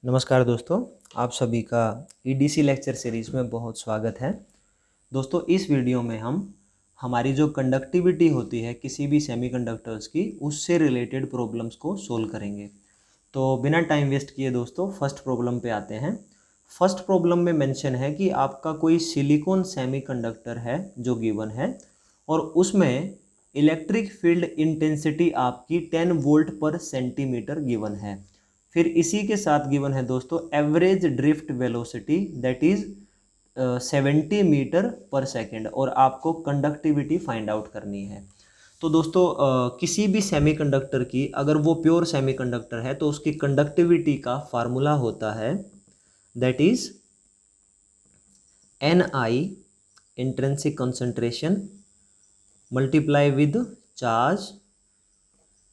नमस्कार दोस्तों, आप सभी का ईडीसी लेक्चर सीरीज़ में बहुत स्वागत है। दोस्तों, इस वीडियो में हम हमारी जो कंडक्टिविटी होती है किसी भी सेमीकंडक्टर्स की, उससे रिलेटेड प्रॉब्लम्स को सोल्व करेंगे। तो बिना टाइम वेस्ट किए दोस्तों फर्स्ट प्रॉब्लम पे आते हैं। फर्स्ट प्रॉब्लम में मेंशन है कि आपका कोई सिलिकॉन सेमीकंडक्टर है जो गिवन है और उसमें इलेक्ट्रिक फील्ड इंटेंसिटी आपकी 10 वोल्ट पर सेंटीमीटर गिवन है। फिर इसी के साथ गिवन है दोस्तों average drift velocity that is 70 metre पर सेकेंड और आपको कंडक्टिविटी फाइंड आउट करनी है। तो दोस्तों किसी भी सेमीकंडक्टर की अगर वो प्योर सेमीकंडक्टर है तो उसकी कंडक्टिविटी का फार्मूला होता है that is Ni intrinsic concentration multiply with charge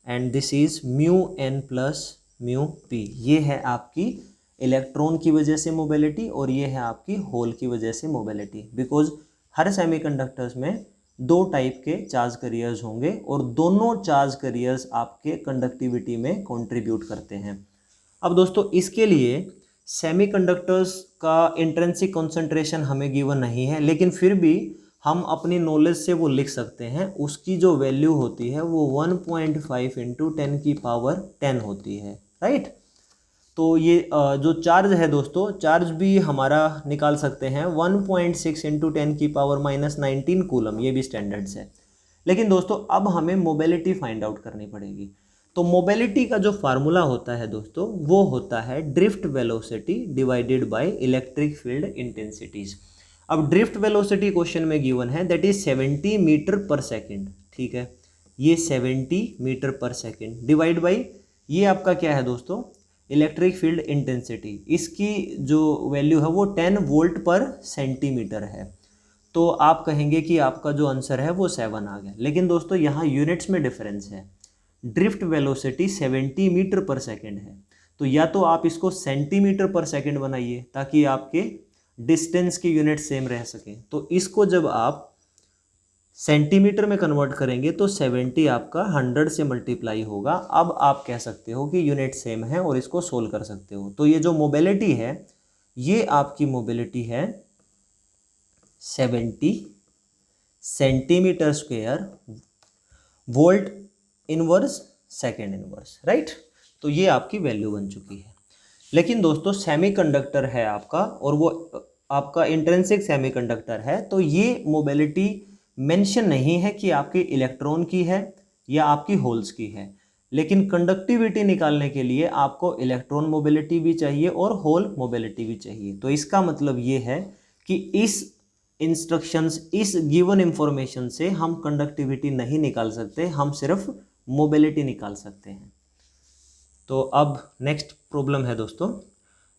and this is mu n plus mu p. ये है आपकी इलेक्ट्रॉन की वजह से मोबिलिटी और ये है आपकी होल की वजह से मोबिलिटी। बिकॉज हर सेमीकंडक्टर्स में दो टाइप के चार्ज कैरियर्स होंगे और दोनों चार्ज कैरियर्स आपके कंडक्टिविटी में कंट्रीब्यूट करते हैं। अब दोस्तों इसके लिए सेमीकंडक्टर्स का इंट्रिंसिक कंसंट्रेशन हमें गिवन नहीं है, लेकिन फिर भी हम अपनी नॉलेज से वो लिख सकते हैं। उसकी जो वैल्यू होती है वो 1.5 इंटू 10 की पावर 10 होती है, राइट। तो ये जो चार्ज है दोस्तों, चार्ज भी हमारा निकाल सकते हैं 1.6 इंटू 10 की पावर माइनस 19 कूलम, ये भी स्टैंडर्ड्स है। लेकिन दोस्तों अब हमें मोबिलिटी फाइंड आउट करनी पड़ेगी। तो मोबिलिटी का जो फार्मूला होता है दोस्तों वो होता है drift velocity divided by electric field intensities. अब ड्रिफ्ट वेलोसिटी क्वेश्चन में गिवन है दैट इज 70 मीटर पर सेकेंड, ठीक है। ये 70 मीटर पर सेकेंड डिवाइड बाई ये आपका क्या है दोस्तों, इलेक्ट्रिक फील्ड इंटेंसिटी। इसकी जो वैल्यू है वो 10 वोल्ट पर सेंटीमीटर है। तो आप कहेंगे कि आपका जो आंसर है वो 7 आ गया, लेकिन दोस्तों यहाँ यूनिट्स में डिफरेंस है। ड्रिफ्ट वेलोसिटी 70 मीटर पर सेकेंड है, तो या तो आप इसको सेंटीमीटर पर सेकेंड बनाइए ताकि आपके डिस्टेंस की यूनिट सेम रह सके। तो इसको जब आप सेंटीमीटर में कन्वर्ट करेंगे तो 70 आपका 100 से मल्टीप्लाई होगा। अब आप कह सकते हो कि यूनिट सेम है और इसको सोल्व कर सकते हो। तो ये जो मोबिलिटी है ये आपकी मोबिलिटी है 70 centimetre square volt inverse second inverse, right. तो ये आपकी वैल्यू बन चुकी है। लेकिन दोस्तों सेमीकंडक्टर है आपका और वो आपका इंट्रिंसिक सेमीकंडक्टर है, तो ये मोबिलिटी मेंशन नहीं है कि आपकी इलेक्ट्रॉन की है या आपकी होल्स की है। लेकिन कंडक्टिविटी निकालने के लिए आपको इलेक्ट्रॉन मोबिलिटी भी चाहिए और होल मोबिलिटी भी चाहिए। तो इसका मतलब ये है कि इस इंस्ट्रक्शंस, इस गिवन इंफॉर्मेशन से हम कंडक्टिविटी नहीं निकाल सकते, हम सिर्फ मोबिलिटी निकाल सकते हैं। तो अब नेक्स्ट प्रॉब्लम है दोस्तों,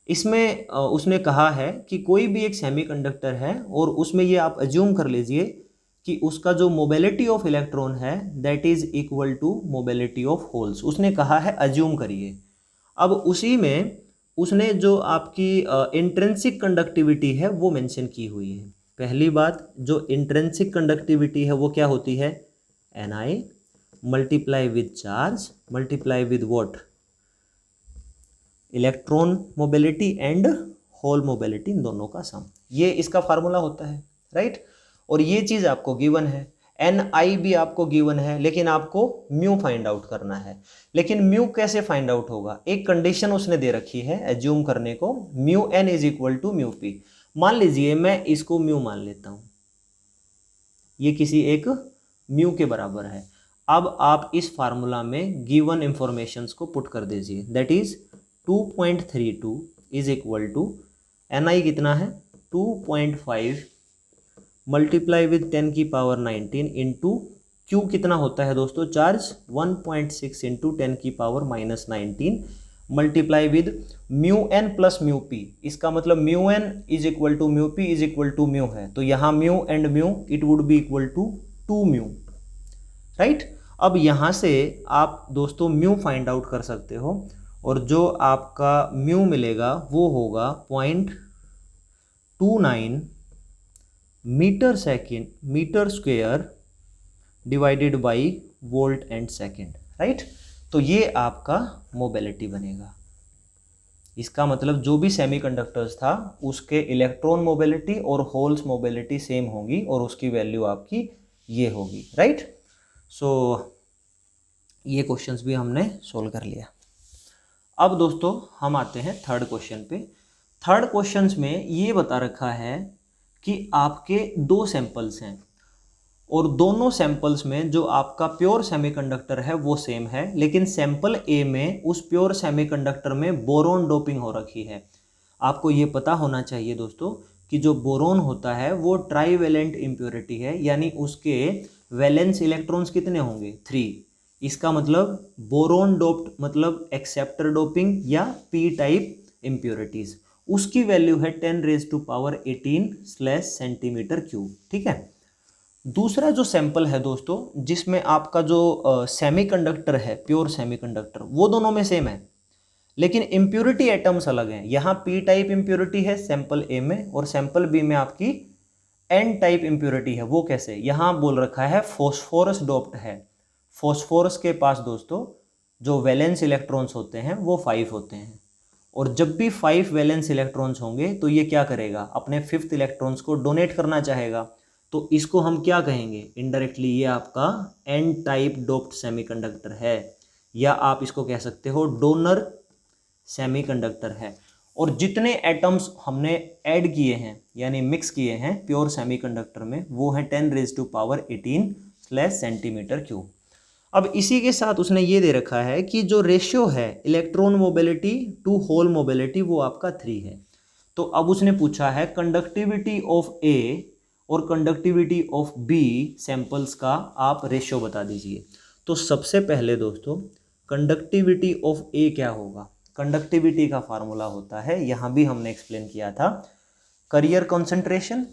इसमें उसने कहा है कि कोई भी एक सेमीकंडक्टर है और उसमें ये आप अज्यूम कर लीजिए कि उसका जो मोबिलिटी ऑफ इलेक्ट्रॉन है that is equal to mobility of holes. उसने कहा है अज्यूम करिए। अब उसी में उसने जो आपकी इंट्रिंसिक कंडक्टिविटी है वो मेंशन की हुई है। पहली बात, जो इंट्रिंसिक कंडक्टिविटी है वो क्या होती है, Ni multiply with charge multiply with what, electron mobility and hole mobility, इन दोनों का सम। ये इसका फार्मूला होता है, राइट। और ये चीज़ आपको गिवन है, Ni भी आपको गिवन है, लेकिन आपको म्यू फाइंड आउट करना है। लेकिन म्यू कैसे फाइंड आउट होगा, एक कंडीशन उसने दे रखी है एज्यूम करने को, mu n is equal to mu p. मान लीजिए मैं इसको म्यू मान लेता हूं, ये किसी एक म्यू के बराबर है। अब आप इस फार्मूला में गिवन इंफॉर्मेशंस को पुट कर दीजिए that is 2.32 is equal to Ni कितना है 2.5 मल्टीप्लाई विद 10 की पावर 19 इंटू क्यू कितना होता है दोस्तों, चार्ज 1.6 इंटू 10 की power minus 19 multiply with mu n plus mu p. इसका मतलब mu n is equal to mu p is equal to mu है, तो यहाँ mu and mu it would be equal to 2 mu, right. अब यहाँ से आप दोस्तों म्यू फाइंड आउट कर सकते हो और जो आपका म्यू मिलेगा वो होगा 0.29 metre second metre square divided by volt and second, right. तो ये आपका मोबिलिटी बनेगा। इसका मतलब जो भी सेमीकंडक्टर्स था उसके इलेक्ट्रॉन मोबिलिटी और होल्स मोबिलिटी सेम होगी और उसकी वैल्यू आपकी ये होगी, राइट। सो ये क्वेश्चंस भी हमने सोल्व कर लिया। अब दोस्तों हम आते हैं थर्ड क्वेश्चन पे। थर्ड क्वेश्चंस में ये बता रखा है कि आपके दो सैंपल्स हैं और दोनों सैंपल्स में जो आपका प्योर सेमीकंडक्टर है वो सेम है, लेकिन सैंपल ए में उस प्योर सेमीकंडक्टर में बोरॉन डोपिंग हो रखी है। आपको ये पता होना चाहिए दोस्तों कि जो बोरॉन होता है वो ट्राईवैलेंट इम्प्योरिटी है, यानी उसके वैलेंस इलेक्ट्रॉन्स कितने होंगे, 3। इसका मतलब बोरॉन डोप्ड मतलब एक्सेप्टर डोपिंग या पी टाइप इम्प्योरिटीज, उसकी वैल्यू है 10⁻18 सेंटीमीटर क्यूब, ठीक है। दूसरा जो सैंपल है दोस्तों जिसमें आपका जो सेमीकंडक्टर है प्योर सेमीकंडक्टर वो दोनों में सेम है, लेकिन इम्प्योरिटी एटम्स अलग हैं। यहाँ पी टाइप इम्प्योरिटी है सैंपल ए में और सैंपल बी में आपकी एन टाइप इम्प्योरिटी है। वो कैसे, यहाँ बोल रखा है फॉस्फोरस डोप्ड है। फॉस्फोरस के पास दोस्तों जो वैलेंस इलेक्ट्रॉन्स होते हैं वो 5 होते हैं और जब भी 5 वैलेंस इलेक्ट्रॉन्स होंगे तो ये क्या करेगा, अपने 5th इलेक्ट्रॉन्स को डोनेट करना चाहेगा। तो इसको हम क्या कहेंगे, इनडायरेक्टली ये आपका एन टाइप डोप्ड सेमीकंडक्टर है, या आप इसको कह सकते हो डोनर सेमीकंडक्टर है। और जितने एटम्स हमने ऐड किए हैं यानी मिक्स किए हैं प्योर सेमीकंडक्टर में वो है 10⁻18 सेंटीमीटर क्यूब। अब इसी के साथ उसने ये दे रखा है कि जो रेशियो है electron mobility to hole mobility वो आपका 3 है। तो अब उसने पूछा है कंडक्टिविटी ऑफ ए और कंडक्टिविटी ऑफ बी सैंपल्स का आप रेशियो बता दीजिए। तो सबसे पहले दोस्तों कंडक्टिविटी ऑफ ए क्या होगा, कंडक्टिविटी का फार्मूला होता है, यहाँ भी हमने एक्सप्लेन किया था, करियर कॉन्सेंट्रेशन।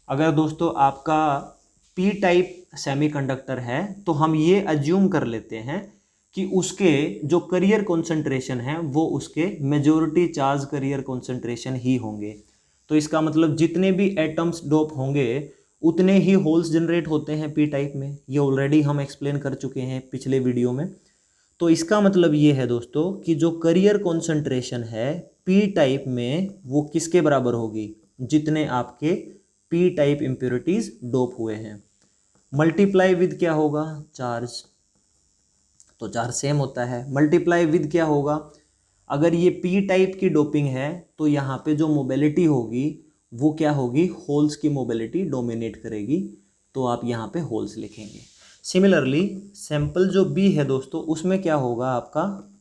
अगर दोस्तों आपका पी टाइप सेमीकंडक्टर है तो हम ये अज्यूम कर लेते हैं कि उसके जो करियर कॉन्सेंट्रेशन है वो उसके मेजॉरिटी चार्ज करियर कॉन्सेंट्रेशन ही होंगे। तो इसका मतलब जितने भी एटम्स डोप होंगे उतने ही होल्स जनरेट होते हैं पी टाइप में। ये ऑलरेडी हम एक्सप्लेन कर चुके हैं पिछले वीडियो में। तो इसका मतलब ये है दोस्तों कि जो करियर कॉन्सेंट्रेशन है पी टाइप में वो किसके बराबर होगी, जितने आपके पी टाइप इम्प्योरिटीज डोप हुए हैं, मल्टीप्लाई विद क्या होगा, चार्ज। तो चार्ज सेम होता है, मल्टीप्लाई विद क्या होगा, अगर ये पी टाइप की डोपिंग है तो यहाँ पे जो मोबिलिटी होगी वो क्या होगी, होल्स की मोबिलिटी डोमिनेट करेगी, तो आप यहाँ पे होल्स लिखेंगे। सिमिलरली सैंपल जो बी है दोस्तों उसमें क्या होगा, आपका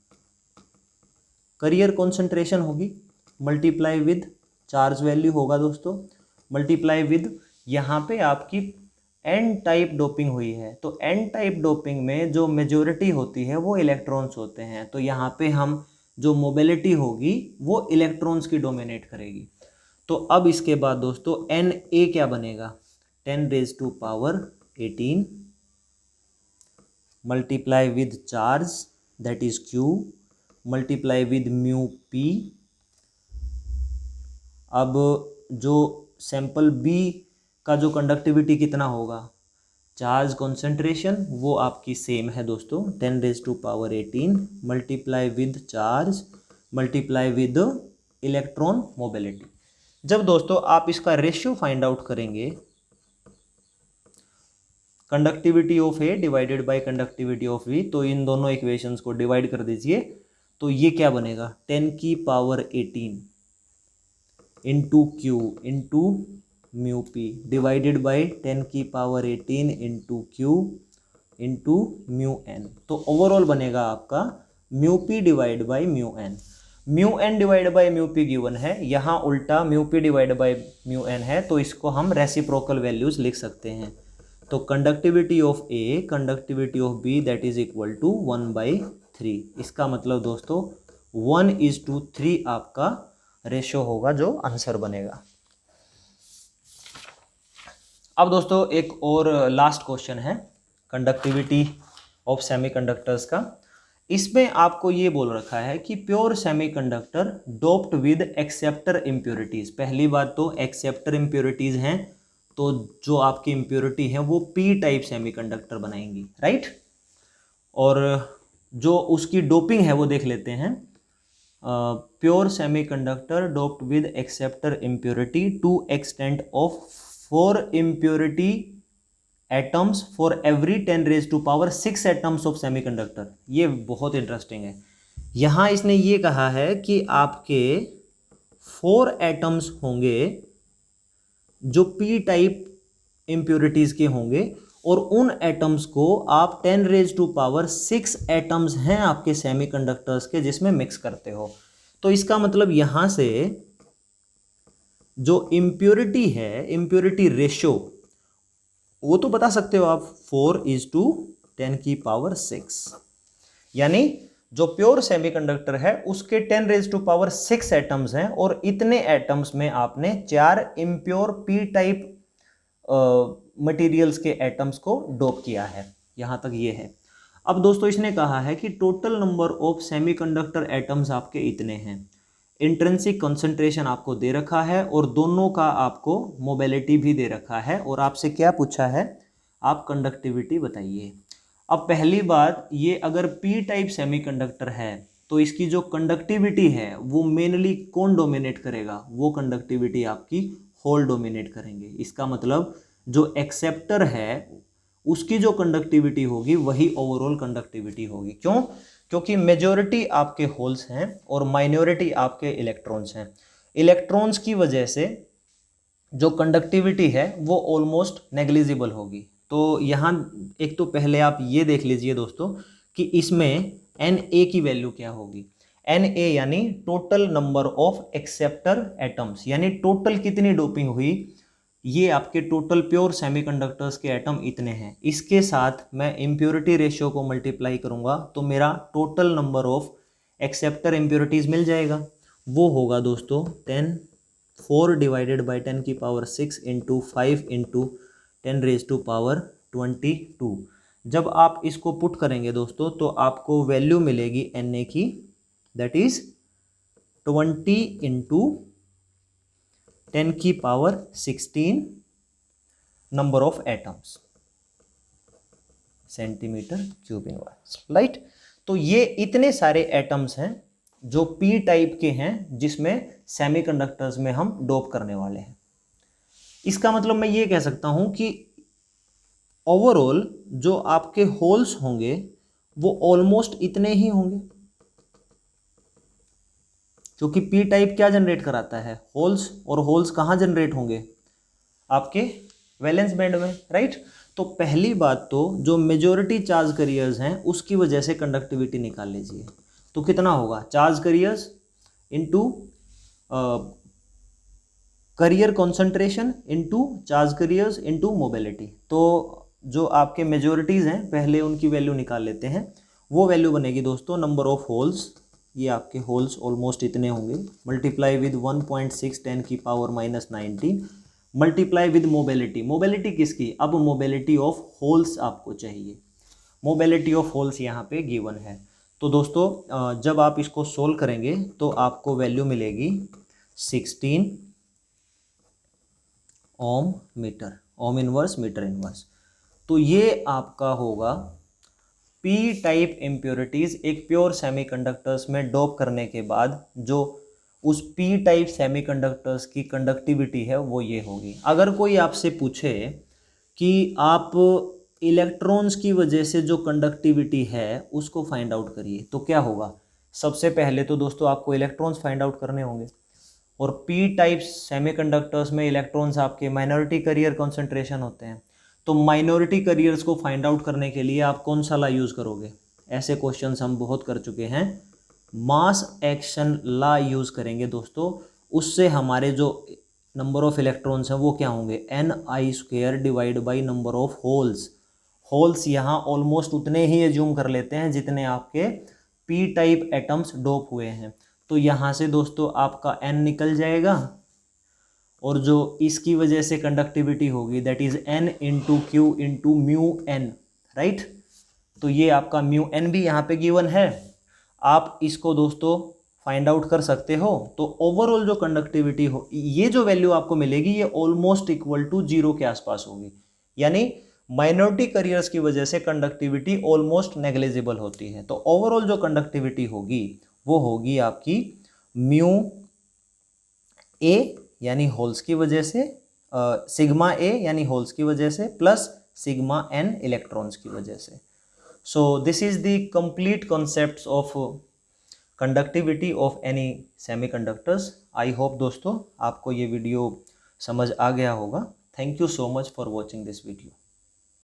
करियर कॉन्सेंट्रेशन होगी, मल्टीप्लाई विद चार्ज वैल्यू होगा दोस्तों, मल्टीप्लाई विद यहाँ पे आपकी एन टाइप डोपिंग हुई है। तो एन टाइप डोपिंग में जो मेजॉरिटी होती है वो इलेक्ट्रॉन्स होते हैं, तो यहाँ पे हम जो मोबिलिटी होगी वो इलेक्ट्रॉन्स की डोमिनेट करेगी। तो अब इसके बाद दोस्तों एन ए क्या बनेगा, 10⁻18 multiply with charge that is Q multiply with mu P. अब जो सैंपल बी का जो कंडक्टिविटी कितना होगा, चार्ज कॉन्सेंट्रेशन वो आपकी सेम है दोस्तों 10⁻18 multiply with charge multiply with electron mobility. जब दोस्तों आप इसका रेशियो फाइंड आउट करेंगे conductivity of A divided by conductivity of B, तो इन दोनों इक्वेशंस को डिवाइड कर दीजिए तो ये क्या बनेगा 10⁻18 into q into mu p divided by 10⁻18 into q into mu n. तो ओवरऑल बनेगा आपका mu p divide by mu n. Mu n divide by mu p given है, यहाँ उल्टा mu p divide by mu n है, तो इसको हम रेसिप्रोकल वैल्यूज लिख सकते हैं। तो conductivity of A conductivity of B that is equal to 1/3। इसका मतलब दोस्तों 1:3 आपका रेशियो होगा जो आंसर बनेगा। अब दोस्तों एक और लास्ट क्वेश्चन है कंडक्टिविटी ऑफ सेमीकंडक्टर्स का। इसमें आपको ये बोल रखा है कि pure semiconductor doped with acceptor impurities. पहली बात तो एक्सेप्टर इम्प्योरिटीज हैं, तो जो आपकी इम्प्योरिटी है वो पी टाइप सेमीकंडक्टर बनाएंगी, राइट। और जो उसकी डोपिंग है वो देख लेते हैं। Pure semiconductor doped with acceptor impurity to extent of 4 impurity atoms for every 10 raised to power 6 atoms of semiconductor। ये बहुत इंटरेस्टिंग है। यहाँ इसने ये कहा है कि आपके 4 एटम्स होंगे जो पी टाइप इम्प्योरिटीज के होंगे, और उन एटम्स को आप 10 रेज टू पावर 6 एटम्स हैं आपके सेमीकंडक्टर्स के जिसमें मिक्स करते हो। तो इसका मतलब यहां से जो इम्प्योरिटी है, इम्प्योरिटी रेशियो, वो तो बता सकते हो आप, 4:10⁶। यानी जो प्योर सेमीकंडक्टर है उसके 10 रेज टू पावर 6 एटम्स हैं, और इतने एटम्स में आपने 4 इम्प्योर पी टाइप मटेरियल्स के एटम्स को डोप किया है। यहां तक ये है। अब दोस्तों इसने कहा है कि total number of semiconductor atoms आपके इतने हैं, इंट्रिंसिक कंसंट्रेशन आपको दे रखा है, और दोनों का आपको मोबिलिटी भी दे रखा है, और आपसे क्या पूछा है, आप कंडक्टिविटी बताइए। अब पहली बात, ये अगर पी टाइप सेमीकंडक्टर है तो इसकी जो कंडक्टिविटी है वो मेनली कौन डोमिनेट करेगा, वो कंडक्टिविटी आपकी होल डोमिनेट करेंगे। इसका मतलब जो एक्सेप्टर है उसकी जो कंडक्टिविटी होगी वही ओवरऑल कंडक्टिविटी होगी। क्यों? क्योंकि मेजॉरिटी आपके होल्स हैं और माइनॉरिटी आपके इलेक्ट्रॉन्स हैं। इलेक्ट्रॉन्स की वजह से जो कंडक्टिविटी है वो ऑलमोस्ट नेग्लिजिबल होगी। तो यहाँ एक तो पहले आप ये देख लीजिए दोस्तों कि इसमें Na की वैल्यू क्या होगी। Na यानी total number of acceptor atoms, यानी टोटल कितनी डोपिंग हुई, ये आपके टोटल प्योर सेमीकंडक्टर्स के एटम इतने हैं। इसके साथ मैं इम्प्योरिटी रेशियो को मल्टीप्लाई करूंगा तो मेरा total number of acceptor impurities मिल जाएगा। वो होगा दोस्तों 4/10⁶ into 5 into 10 raise to power 22। जब आप इसको पुट करेंगे दोस्तों तो आपको वैल्यू मिलेगी Na की, that is 20 into 10⁻16 number of atoms centimetre cube inverse, right. तो ये इतने सारे एटम्स हैं जो पी टाइप के हैं जिसमें सेमीकंडक्टर्स में हम डोप करने वाले हैं। इसका मतलब मैं ये कह सकता हूं कि ओवरऑल जो आपके होल्स होंगे वो ऑलमोस्ट इतने ही होंगे, क्योंकि पी टाइप क्या जनरेट कराता है, होल्स, और होल्स कहाँ जनरेट होंगे, आपके वैलेंस बैंड में, राइट। तो पहली बात तो जो मेजॉरिटी चार्ज करियर्स हैं उसकी वजह से कंडक्टिविटी निकाल लीजिए। तो कितना होगा, charge careers into career concentration into charge careers into mobility. तो जो आपके मेजॉरिटीज़ हैं पहले उनकी वैल्यू निकाल लेते हैं। वो वैल्यू बनेगी दोस्तों नंबर ऑफ होल्स, ये आपके होल्स ऑलमोस्ट इतने होंगे, multiply with 1.6 10⁻⁻19 multiply with mobility. Mobility किसकी, अब मोबिलिटी ऑफ होल्स आपको चाहिए। मोबिलिटी ऑफ होल्स यहाँ पे गिवन है। तो दोस्तों जब आप इसको सोल्व करेंगे तो आपको वैल्यू मिलेगी 16 ohm metre, ohm inverse metre inverse. तो ये आपका होगा पी टाइप इम्प्योरिटीज़ एक प्योर सेमीकंडक्टर्स में डोप करने के बाद जो उस पी टाइप सेमीकंडक्टर्स की कंडक्टिविटी है वो ये होगी। अगर कोई आपसे पूछे कि आप इलेक्ट्रॉन्स की वजह से जो कंडक्टिविटी है उसको फाइंड आउट करिए, तो क्या होगा, सबसे पहले तो दोस्तों आपको इलेक्ट्रॉन्स फाइंड आउट करने होंगे, और पी टाइप सेमीकंडक्टर्स में इलेक्ट्रॉन्स आपके माइनॉरिटी करियर कॉन्सेंट्रेशन होते हैं। तो माइनॉरिटी करियर्स को फाइंड आउट करने के लिए आप कौन सा लॉ यूज़ करोगे, ऐसे क्वेश्चंस हम बहुत कर चुके हैं, मास एक्शन लॉ यूज़ करेंगे दोस्तों। उससे हमारे जो नंबर ऑफ इलेक्ट्रॉन्स हैं वो क्या होंगे, Ni² divide by number of holes. Holes यहाँ ऑलमोस्ट उतने ही एज्यूम कर लेते हैं जितने आपके पी टाइप एटम्स डोप हुए हैं। तो यहाँ से दोस्तों आपका n निकल जाएगा, और जो इसकी वजह से कंडक्टिविटी होगी that is n into q into mu n, right. तो ये आपका म्यू एन भी यहाँ पे गिवन है, आप इसको दोस्तों फाइंड आउट कर सकते हो। तो ओवरऑल जो कंडक्टिविटी हो, ये जो वैल्यू आपको मिलेगी ये ऑलमोस्ट इक्वल टू 0 के आसपास होगी। यानी माइनॉरिटी करियर्स की वजह से कंडक्टिविटी ऑलमोस्ट नेग्लिजिबल होती है। तो ओवरऑल जो कंडक्टिविटी होगी वो होगी आपकी म्यू ए यानी होल्स की वजह से, सिग्मा ए यानी होल्स की वजह से प्लस सिग्मा एन इलेक्ट्रॉन्स की वजह से। So this is the complete concepts of conductivity of any semiconductors. I hope दोस्तों आपको ये वीडियो समझ आ गया होगा। Thank you so much for watching this video.